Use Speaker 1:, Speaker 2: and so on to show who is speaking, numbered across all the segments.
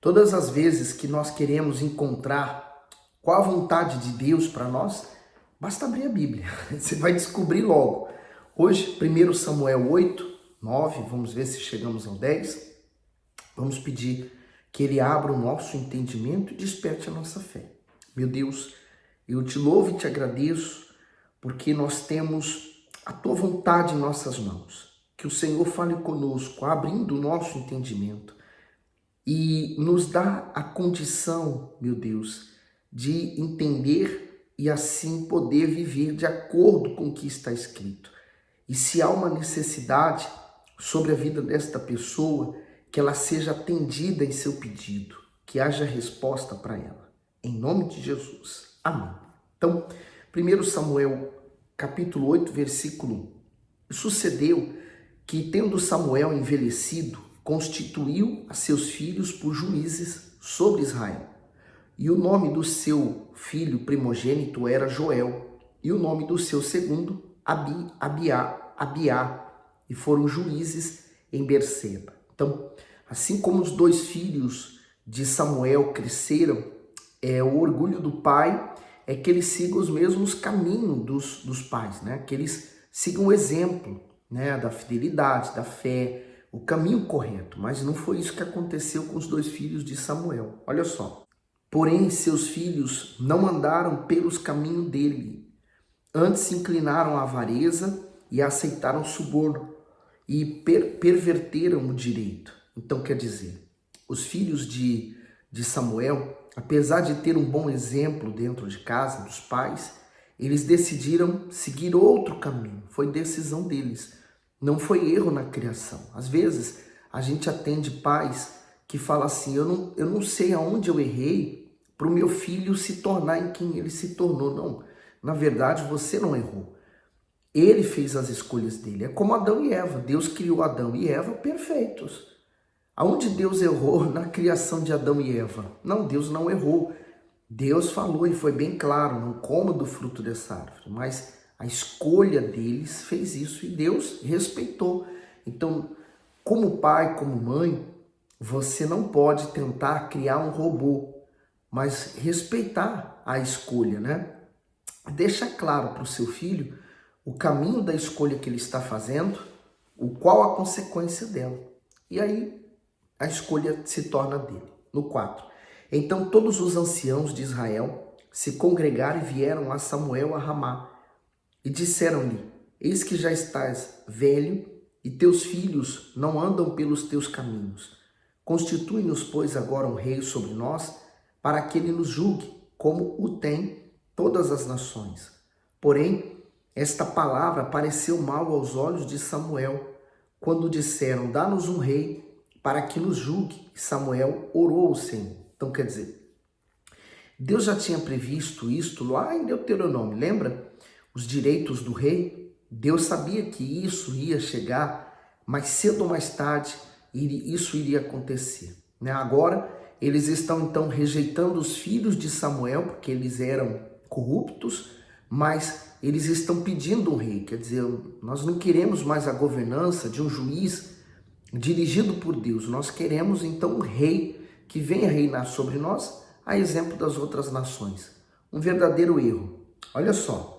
Speaker 1: Todas as vezes que nós queremos encontrar qual a vontade de Deus para nós, basta abrir a Bíblia. Você vai descobrir logo. Hoje, 1 Samuel 8, 9, vamos ver se chegamos ao 10. Vamos pedir que Ele abra o nosso entendimento e desperte a nossa fé. Meu Deus, eu te louvo e te agradeço porque nós temos a Tua vontade em nossas mãos. Que o Senhor fale conosco, abrindo o nosso entendimento e nos dá a condição, meu Deus, de entender e assim poder viver de acordo com o que está escrito. E se há uma necessidade sobre a vida desta pessoa, que ela seja atendida em seu pedido, que haja resposta para ela. Em nome de Jesus. Amém. Então, 1 Samuel, capítulo 8, versículo 1. Sucedeu que, tendo Samuel envelhecido, constituiu a seus filhos por juízes sobre Israel. E o nome do seu filho primogênito era Joel, e o nome do seu segundo, Abiá, e foram juízes em Berseba. Então, assim como os dois filhos de Samuel cresceram, o orgulho do pai é que eles sigam os mesmos caminhos dos pais, né? Que eles sigam o exemplo, né? Da fidelidade, da fé, o caminho correto. Mas não foi isso que aconteceu com os dois filhos de Samuel. Olha só. Porém, seus filhos não andaram pelos caminhos dele. Antes se inclinaram à avareza e aceitaram suborno e perverteram o direito. Então, quer dizer, os filhos de Samuel, apesar de ter um bom exemplo dentro de casa, dos pais, eles decidiram seguir outro caminho. Foi decisão deles. Não foi erro na criação. Às vezes, a gente atende pais que falam assim, eu não sei aonde eu errei para o meu filho se tornar em quem ele se tornou. Não, na verdade, você não errou. Ele fez as escolhas dele. É como Adão e Eva. Deus criou Adão e Eva perfeitos. Aonde Deus errou na criação de Adão e Eva? Não, Deus não errou. Deus falou e foi bem claro, não coma do fruto dessa árvore. Mas a escolha deles fez isso e Deus respeitou. Então, como pai, como mãe, você não pode tentar criar um robô, mas respeitar a escolha, né? Deixa claro para o seu filho o caminho da escolha que ele está fazendo, qual a consequência dela. E aí a escolha se torna dele. No 4. Então todos os anciãos de Israel se congregaram e vieram a Samuel a Ramá e disseram-lhe, eis que já estás velho e teus filhos não andam pelos teus caminhos. Constitui-nos, pois, agora um rei sobre nós, para que ele nos julgue, como o tem todas as nações. Porém, esta palavra pareceu mal aos olhos de Samuel, quando disseram, dá-nos um rei para que nos julgue. E Samuel orou ao Senhor. Então, quer dizer, Deus já tinha previsto isto lá em Deuteronômio, lembra? Os direitos do rei. Deus sabia que isso ia chegar, mais cedo ou mais tarde, isso iria acontecer. Né? Agora, eles estão então rejeitando os filhos de Samuel, porque eles eram corruptos, mas eles estão pedindo um rei. Quer dizer, nós não queremos mais a governança de um juiz dirigido por Deus. Nós queremos então um rei que venha reinar sobre nós, a exemplo das outras nações. Um verdadeiro erro. Olha só.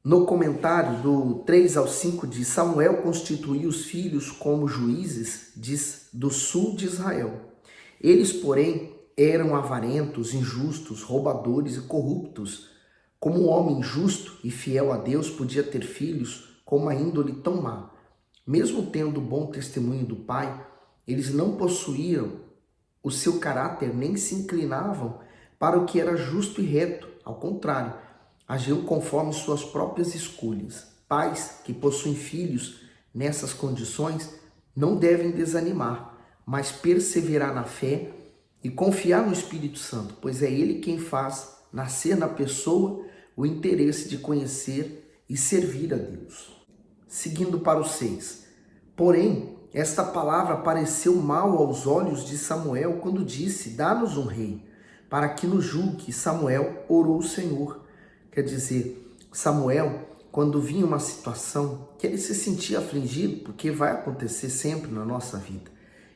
Speaker 1: No comentário do 3 ao 5 diz, Samuel constituiu os filhos como juízes do sul de Israel. Eles, porém, eram avarentos, injustos, roubadores e corruptos. Como um homem justo e fiel a Deus podia ter filhos com uma índole tão má? Mesmo tendo bom testemunho do pai, eles não possuíam o seu caráter nem se inclinavam para o que era justo e reto. Ao contrário, agiam conforme suas próprias escolhas. Pais que possuem filhos nessas condições não devem desanimar, mas perseverar na fé e confiar no Espírito Santo, pois é Ele quem faz nascer na pessoa o interesse de conhecer e servir a Deus. Seguindo para o 6. Porém, esta palavra pareceu mal aos olhos de Samuel quando disse, dá-nos um rei, para que nos julgue. E Samuel orou ao Senhor. Quer dizer, Samuel, quando vinha uma situação que ele se sentia afligido, porque vai acontecer sempre na nossa vida,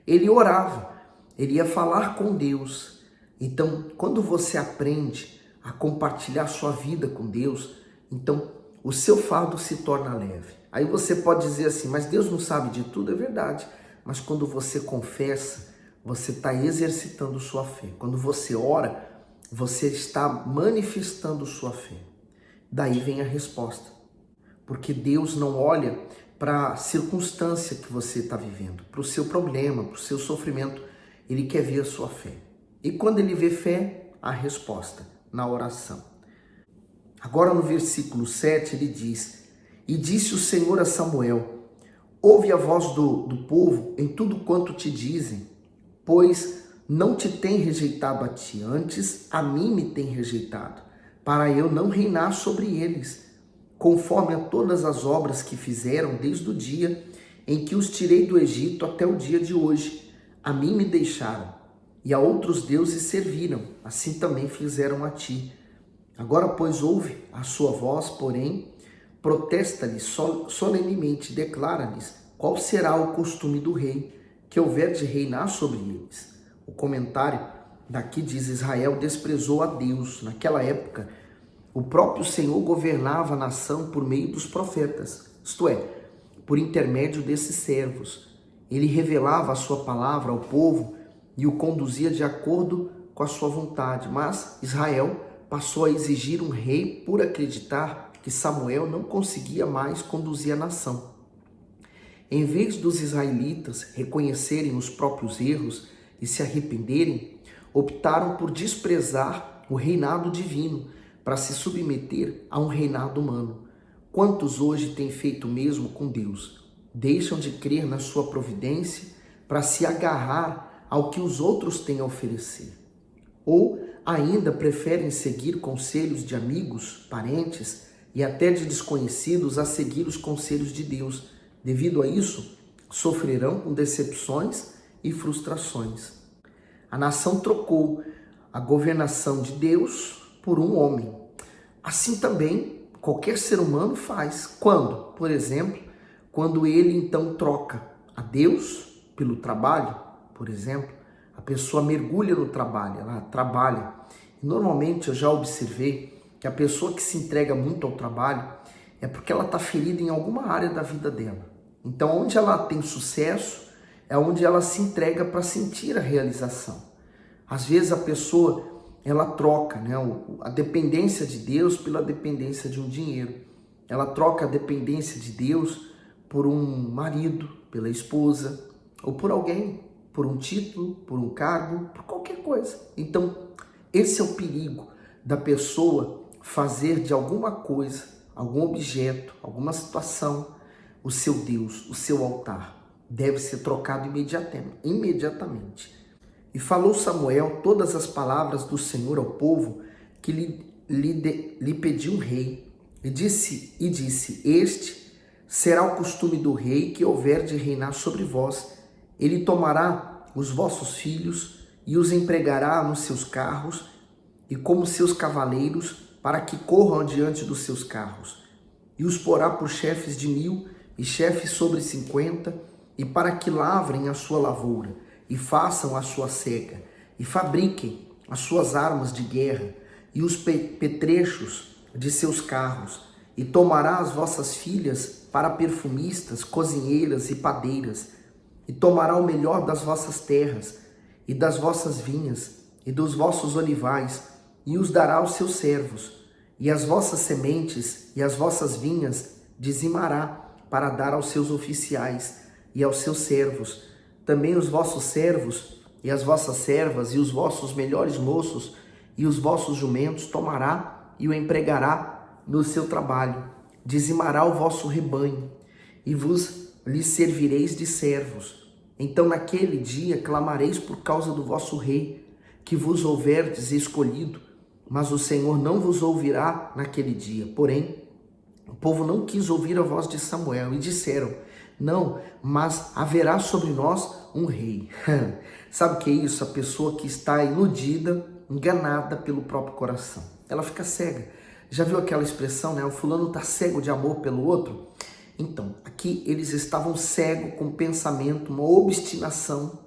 Speaker 1: ele orava. ele ia falar com Deus. Então, quando você aprende a compartilhar sua vida com Deus, então o seu fardo se torna leve. Aí você pode dizer assim, mas Deus não sabe de tudo, é verdade. Mas quando você confessa, você está exercitando sua fé. Quando você ora, você está manifestando sua fé. Daí vem a resposta. Porque Deus não olha para a circunstância que você está vivendo, para o seu problema, para o seu sofrimento. Ele quer ver a sua fé. E quando ele vê fé, a resposta na oração. Agora no versículo 7 ele diz: E disse o Senhor a Samuel: Ouve a voz do povo em tudo quanto te dizem, pois não te tem rejeitado a ti, antes a mim me tem rejeitado, para eu não reinar sobre eles, conforme a todas as obras que fizeram desde o dia em que os tirei do Egito até o dia de hoje. A mim me deixaram, e a outros deuses serviram, assim também fizeram a ti. Agora, pois, ouve a sua voz, porém, protesta-lhes solenemente, declara-lhes qual será o costume do rei que houver de reinar sobre eles. O comentário daqui diz: Israel desprezou a Deus. Naquela época, o próprio Senhor governava a nação por meio dos profetas, isto é, por intermédio desses servos. Ele revelava a sua palavra ao povo e o conduzia de acordo com a sua vontade. Mas Israel passou a exigir um rei por acreditar que Samuel não conseguia mais conduzir a nação. Em vez dos israelitas reconhecerem os próprios erros e se arrependerem, optaram por desprezar o reinado divino para se submeter a um reinado humano. Quantos hoje têm feito o mesmo com Deus? Deixam de crer na sua providência para se agarrar ao que os outros têm a oferecer. Ou ainda preferem seguir conselhos de amigos, parentes e até de desconhecidos a seguir os conselhos de Deus. Devido a isso, sofrerão com decepções e frustrações. A nação trocou a governação de Deus por um homem. Assim também qualquer ser humano faz. Quando? Por exemplo, quando ele então troca a Deus pelo trabalho, por exemplo, a pessoa mergulha no trabalho, ela trabalha. Normalmente eu já observei que a pessoa que se entrega muito ao trabalho é porque ela está ferida em alguma área da vida dela. Então, onde ela tem sucesso, é onde ela se entrega para sentir a realização. Às vezes a pessoa, ela troca, né, a dependência de Deus pela dependência de um dinheiro. Ela troca a dependência de Deus por um marido, pela esposa, ou por alguém, por um título, por um cargo, por qualquer coisa. Então, esse é o perigo da pessoa fazer de alguma coisa, algum objeto, alguma situação, o seu Deus, o seu altar. Deve ser trocado imediatamente. E falou Samuel todas as palavras do Senhor ao povo que lhe pediu um rei. E disse, este será o costume do rei que houver de reinar sobre vós. Ele tomará os vossos filhos e os empregará nos seus carros e como seus cavaleiros para que corram diante dos seus carros. E os porá por chefes de 1000 e chefes sobre 50, e para que lavrem a sua lavoura, e façam a sua cega, e fabriquem as suas armas de guerra, e os petrechos de seus carros, e tomará as vossas filhas para perfumistas, cozinheiras e padeiras, e tomará o melhor das vossas terras, e das vossas vinhas, e dos vossos olivais, e os dará aos seus servos, e as vossas sementes e as vossas vinhas dizimará, para dar aos seus oficiais e aos seus servos. Também os vossos servos e as vossas servas e os vossos melhores moços e os vossos jumentos tomará e o empregará no seu trabalho. Dizimará o vosso rebanho e lhes servireis de servos. Então naquele dia clamareis por causa do vosso rei, que vos houverdes escolhido, mas o Senhor não vos ouvirá naquele dia. Porém, o povo não quis ouvir a voz de Samuel e disseram: não, mas haverá sobre nós um rei. Sabe o que é isso? A pessoa que está iludida, enganada pelo próprio coração. Ela fica cega. Já viu aquela expressão, né? O fulano está cego de amor pelo outro? Então, aqui eles estavam cegos com pensamento, uma obstinação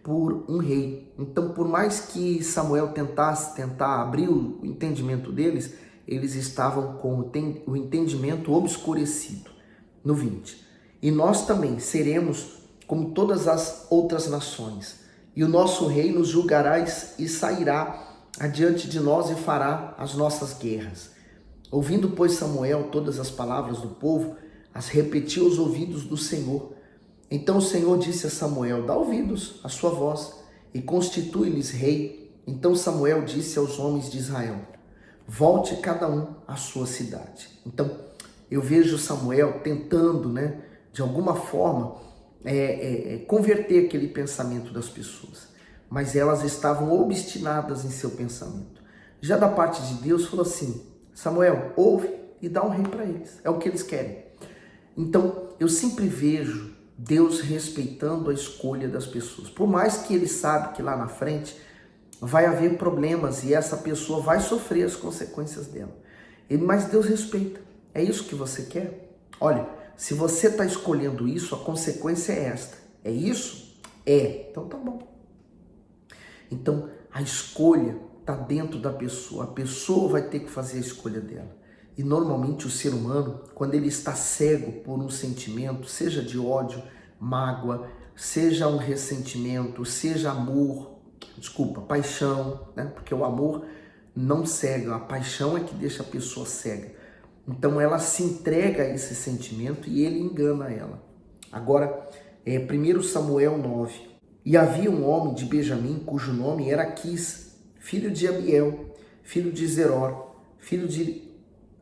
Speaker 1: por um rei. Então, por mais que Samuel tentasse abrir o entendimento deles, eles estavam com o entendimento obscurecido. No 20. E nós também seremos como todas as outras nações, e o nosso rei nos julgará e sairá adiante de nós e fará as nossas guerras. Ouvindo, pois, Samuel todas as palavras do povo, as repetiu aos ouvidos do Senhor. Então o Senhor disse a Samuel: dá ouvidos à sua voz e constitui-lhes rei. Então Samuel disse aos homens de Israel: volte cada um à sua cidade. Então eu vejo Samuel tentando, de alguma forma, converter aquele pensamento das pessoas, mas elas estavam obstinadas em seu pensamento. Já da parte de Deus falou assim: Samuel, ouve e dá um rei para eles, é o que eles querem. Então eu sempre vejo Deus respeitando a escolha das pessoas, por mais que ele sabe que lá na frente vai haver problemas e essa pessoa vai sofrer as consequências dela, mas Deus respeita. É isso que você quer? Olha, se você está escolhendo isso, a consequência é esta. É isso? É. Então tá bom. Então a escolha está dentro da pessoa. A pessoa vai ter que fazer a escolha dela. E normalmente o ser humano, quando ele está cego por um sentimento, seja de ódio, mágoa, seja um ressentimento, seja amor, paixão, Porque o amor não cega, a paixão é que deixa a pessoa cega. Então ela se entrega a esse sentimento e ele engana ela. Agora, 1 Samuel 9. E havia um homem de Benjamim, cujo nome era Quis, filho de Abiel, filho de Zeror, filho de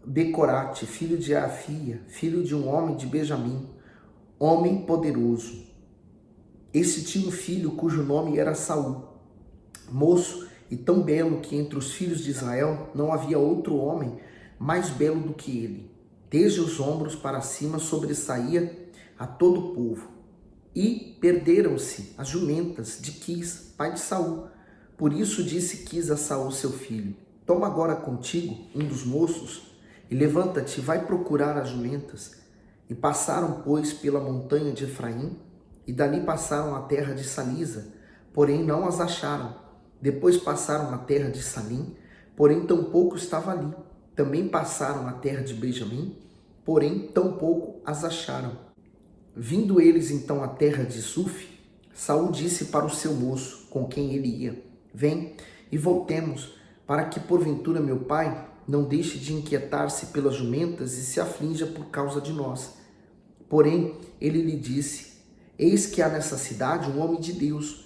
Speaker 1: Becorate, filho de Afia, filho de um homem de Benjamim, homem poderoso. Esse tinha um filho cujo nome era Saul, moço e tão belo que entre os filhos de Israel não havia outro homem mais belo do que ele. Desde os ombros para cima sobressaía a todo o povo. E perderam-se as jumentas de Quis, pai de Saul. Por isso disse Quis a Saul, seu filho: toma agora contigo um dos moços e levanta-te e vai procurar as jumentas. E passaram, pois, pela montanha de Efraim, e dali passaram a terra de Salisa, porém não as acharam. Depois passaram a terra de Salim, porém tampouco estava ali. Também passaram a terra de Benjamim, porém tampouco as acharam. Vindo eles então à terra de Suf, Saul disse para o seu moço, com quem ele ia: vem e voltemos, para que porventura meu pai não deixe de inquietar-se pelas jumentas e se aflinja por causa de nós. Porém ele lhe disse: eis que há nessa cidade um homem de Deus,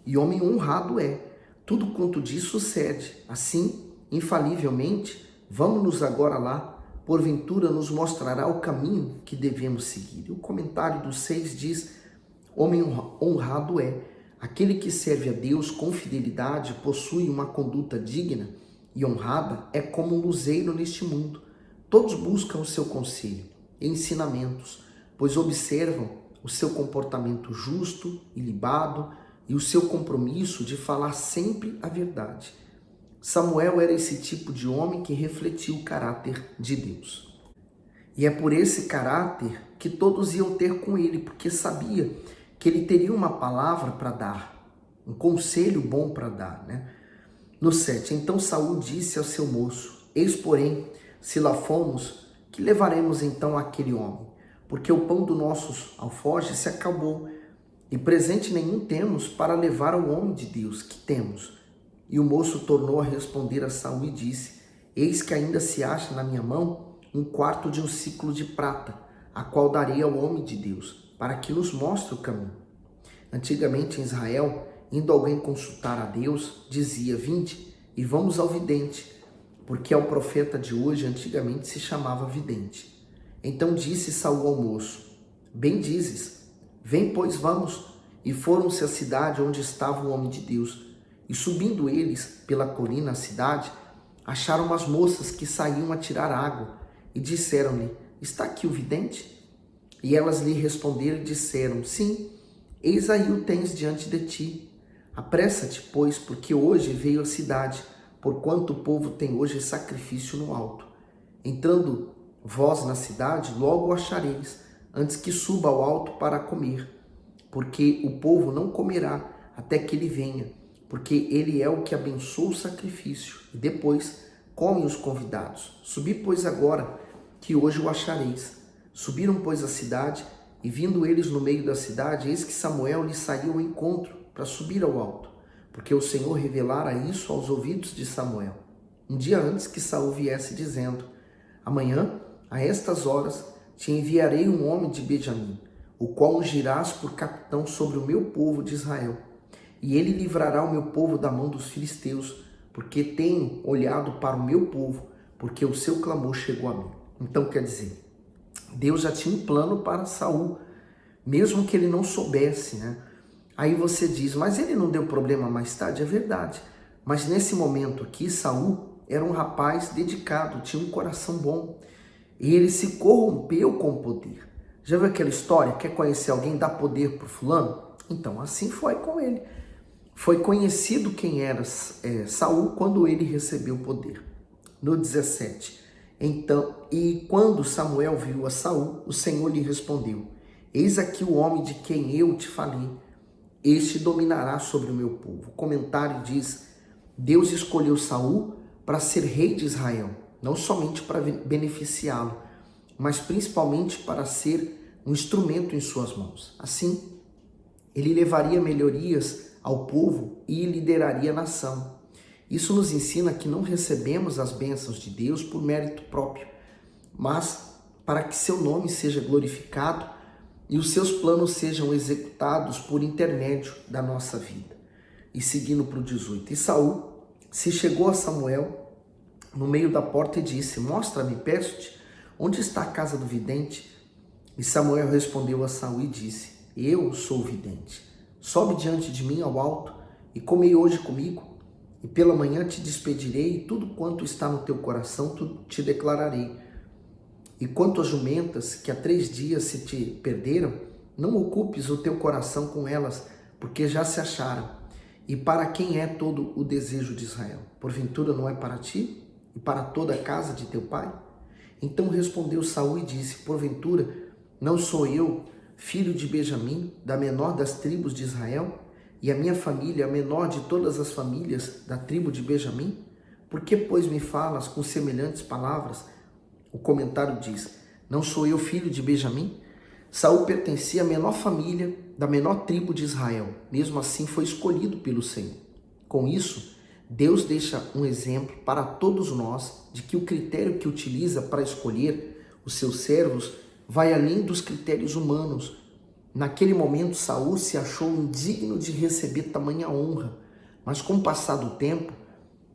Speaker 1: e homem honrado é. Tudo quanto diz sucede. Assim, infalivelmente, vamos-nos agora lá, porventura nos mostrará o caminho que devemos seguir. E o comentário do 6 diz: homem honrado é. Aquele que serve a Deus com fidelidade, possui uma conduta digna e honrada, é como um luzeiro neste mundo. Todos buscam o seu conselho e ensinamentos, pois observam o seu comportamento justo e ilibado e o seu compromisso de falar sempre a verdade. Samuel era esse tipo de homem que refletia o caráter de Deus. E é por esse caráter que todos iam ter com ele, porque sabia que ele teria uma palavra para dar, um conselho bom para dar, No 7, então Saul disse ao seu moço: eis, porém, se lá fomos, que levaremos então àquele homem? Porque o pão dos nossos alforjes se acabou, e presente nenhum temos para levar ao homem de Deus que temos. E o moço tornou a responder a Saul e disse: eis que ainda se acha na minha mão um quarto de um siclo de prata, a qual darei ao homem de Deus, para que nos mostre o caminho. Antigamente em Israel, indo alguém consultar a Deus, dizia: vinde e vamos ao vidente, porque ao profeta de hoje antigamente se chamava vidente. Então disse Saul ao moço: bem dizes, vem, pois vamos. E foram-se à cidade onde estava o homem de Deus. E subindo eles pela colina à cidade, acharam umas moças que saíam a tirar água, e disseram-lhe: está aqui o vidente? E elas lhe responderam e disseram: sim, eis aí o tens diante de ti. Apressa-te, pois, porque hoje veio à cidade, porquanto o povo tem hoje sacrifício no alto. Entrando vós na cidade, logo o achareis, antes que suba ao alto para comer, porque o povo não comerá até que ele venha, porque ele é o que abençoa o sacrifício, e depois comem os convidados. Subi, pois, agora, que hoje o achareis. Subiram, pois, à cidade, e vindo eles no meio da cidade, eis que Samuel lhes saiu ao encontro para subir ao alto, porque o Senhor revelara isso aos ouvidos de Samuel, um dia antes que Saul viesse, dizendo: amanhã, a estas horas, te enviarei um homem de Benjamim, o qual ungirás por capitão sobre o meu povo de Israel. E ele livrará o meu povo da mão dos filisteus, porque tenho olhado para o meu povo, porque o seu clamor chegou a mim. Então, quer dizer, Deus já tinha um plano para Saul, mesmo que ele não soubesse, né? Aí você diz, mas ele não deu problema mais tarde? É verdade. Mas nesse momento aqui, Saul era um rapaz dedicado, tinha um coração bom. E ele se corrompeu com o poder. Já viu aquela história? Quer conhecer alguém, dá poder para o fulano? Então, assim foi com ele. Foi conhecido quem era Saul quando ele recebeu o poder. No 17. Então, e quando Samuel viu a Saul, o Senhor lhe respondeu: eis aqui o homem de quem eu te falei. Este dominará sobre o meu povo. O comentário diz: Deus escolheu Saul para ser rei de Israel, não somente para beneficiá-lo, mas principalmente para ser um instrumento em suas mãos. Assim, ele levaria melhorias ao povo e lideraria a nação. Isso nos ensina que não recebemos as bênçãos de Deus por mérito próprio, mas para que seu nome seja glorificado e os seus planos sejam executados por intermédio da nossa vida. E seguindo para o 18. E Saul se chegou a Samuel no meio da porta e disse: mostra-me, peço-te, onde está a casa do vidente? E Samuel respondeu a Saul e disse: eu sou o vidente. Sobe diante de mim ao alto e comei hoje comigo, e pela manhã te despedirei, e tudo quanto está no teu coração te declararei. E quanto às jumentas que há 3 dias se te perderam, não ocupes o teu coração com elas, porque já se acharam. E para quem é todo o desejo de Israel? Porventura não é para ti e para toda a casa de teu pai? Então respondeu Saul e disse: porventura não sou eu filho de Benjamim, da menor das tribos de Israel, e a minha família a menor de todas as famílias da tribo de Benjamim? Por que, pois, me falas com semelhantes palavras? O comentário diz: não sou eu filho de Benjamim? Saul pertencia à menor família da menor tribo de Israel, mesmo assim foi escolhido pelo Senhor. Com isso, Deus deixa um exemplo para todos nós de que o critério que utiliza para escolher os seus servos vai além dos critérios humanos. Naquele momento, Saul se achou indigno de receber tamanha honra, mas com o passar do tempo,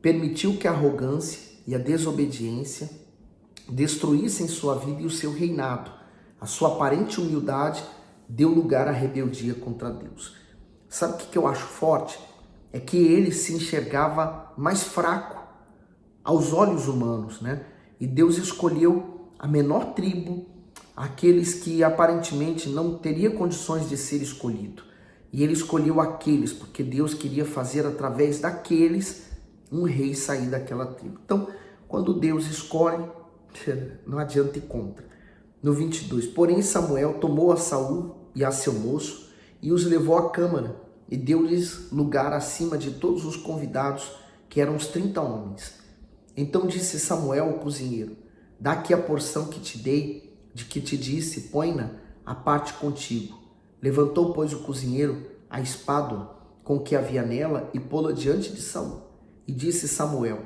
Speaker 1: permitiu que a arrogância e a desobediência destruíssem sua vida e o seu reinado. A sua aparente humildade deu lugar à rebeldia contra Deus. Sabe o que eu acho forte? É que ele se enxergava mais fraco aos olhos humanos, né? E Deus escolheu a menor tribo, aqueles que aparentemente não teria condições de ser escolhido. E ele escolheu aqueles, porque Deus queria fazer através daqueles um rei sair daquela tribo. Então, quando Deus escolhe, não adianta ir contra. No 22, porém Samuel tomou a Saul e a seu moço e os levou à câmara e deu-lhes lugar acima de todos os convidados, que eram os 30 homens. Então disse Samuel ao cozinheiro: dá aqui a porção que te dei, de que te disse, põe-na à parte contigo. Levantou, pois, o cozinheiro a espádua com que havia nela e pô-la diante de Saul. E disse Samuel: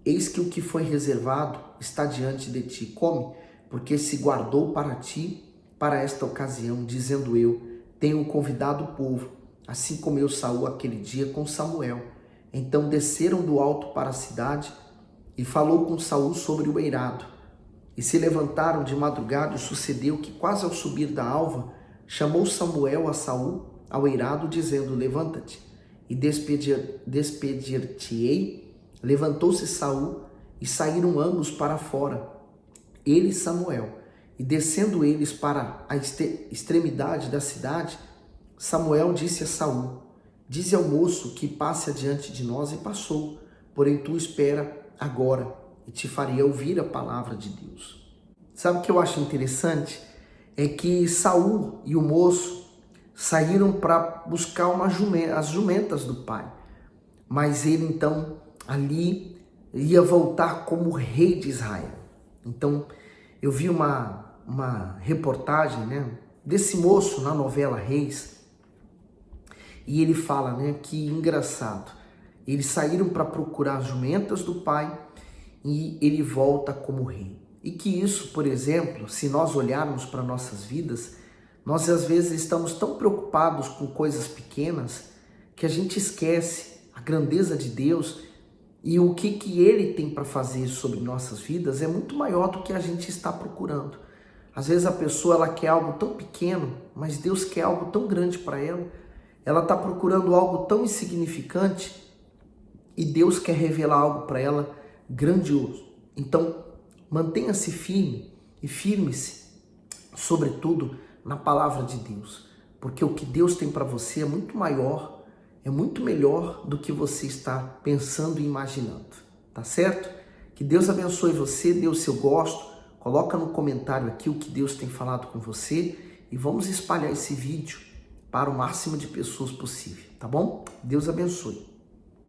Speaker 1: eis que o que foi reservado está diante de ti, come, porque se guardou para ti, para esta ocasião, dizendo eu, tenho convidado o povo. Assim comeu Saul aquele dia com Samuel. Então desceram do alto para a cidade e falou com Saul sobre o eirado. E se levantaram de madrugada, e sucedeu que quase ao subir da alva, chamou Samuel a Saul ao eirado, dizendo: levanta-te e despedir-te-ei. Levantou-se Saul e saíram ambos para fora, ele e Samuel. E descendo eles para a extremidade da cidade, Samuel disse a Saul: dize ao moço que passe adiante de nós, e passou. Porém tu espera agora, e te farei ouvir a palavra de Deus. Sabe o que eu acho interessante? É que Saul e o moço saíram para buscar as jumentas do pai. Mas ele então ali ia voltar como rei de Israel. Então eu vi uma reportagem, né, desse moço na novela Reis, e ele fala, né, que engraçado, eles saíram para procurar as jumentas do pai e ele volta como rei. E que isso, por exemplo, se nós olharmos para nossas vidas, nós às vezes estamos tão preocupados com coisas pequenas que a gente esquece a grandeza de Deus e o que Ele tem para fazer sobre nossas vidas é muito maior do que a gente está procurando. Às vezes a pessoa ela quer algo tão pequeno, mas Deus quer algo tão grande para ela. Ela está procurando algo tão insignificante e Deus quer revelar algo para ela grandioso. Então, mantenha-se firme e firme-se, sobretudo, na palavra de Deus. Porque o que Deus tem para você é muito maior, é muito melhor do que você está pensando e imaginando. Tá certo? Que Deus abençoe você, dê o seu gosto, coloca no comentário aqui o que Deus tem falado com você e vamos espalhar esse vídeo para o máximo de pessoas possível, tá bom? Deus abençoe.